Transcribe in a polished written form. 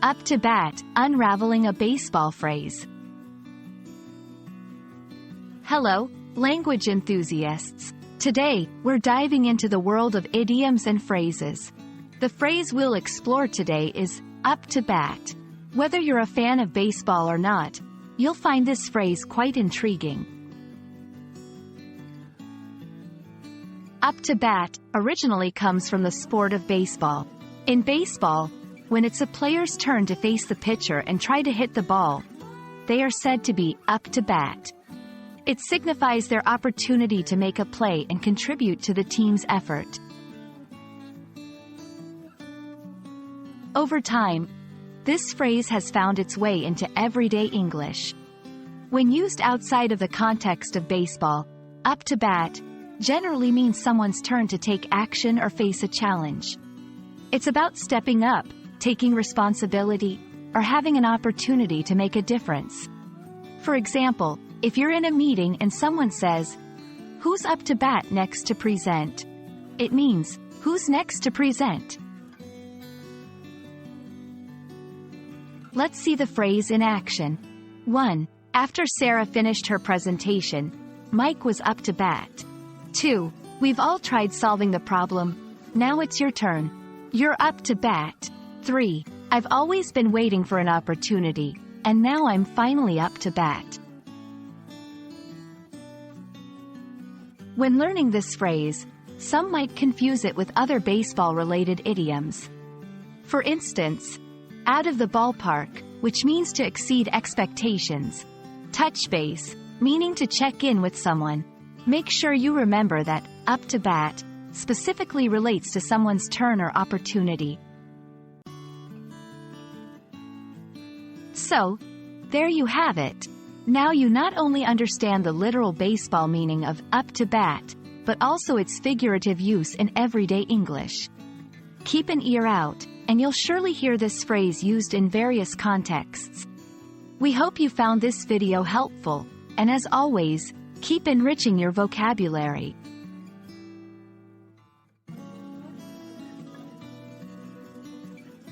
Up to bat, unraveling a baseball phrase. Hello, language enthusiasts. Today, we're diving into the world of idioms and phrases. The phrase we'll explore today is, up to bat. Whether you're a fan of baseball or not, you'll find this phrase quite intriguing. Up to bat originally comes from the sport of baseball. In baseball, when it's a player's turn to face the pitcher and try to hit the ball, they are said to be up to bat. It signifies their opportunity to make a play and contribute to the team's effort. Over time, this phrase has found its way into everyday English. When used outside of the context of baseball, up to bat generally means someone's turn to take action or face a challenge. It's about stepping up, taking responsibility, or having an opportunity to make a difference. For example, if you're in a meeting and someone says, "Who's up to bat next to present?" It means, who's next to present? Let's see the phrase in action. 1. After Sarah finished her presentation, Mike was up to bat. 2. We've all tried solving the problem. Now it's your turn. You're up to bat. 3. I've always been waiting for an opportunity, and now I'm finally up to bat. When learning this phrase, some might confuse it with other baseball-related idioms. For instance, out of the ballpark, which means to exceed expectations. Touch base, meaning to check in with someone. Make sure you remember that up to bat specifically relates to someone's turn or opportunity. So, there you have it. Now you not only understand the literal baseball meaning of up to bat, but also its figurative use in everyday English. Keep an ear out, and you'll surely hear this phrase used in various contexts. We hope you found this video helpful, and as always, keep enriching your vocabulary.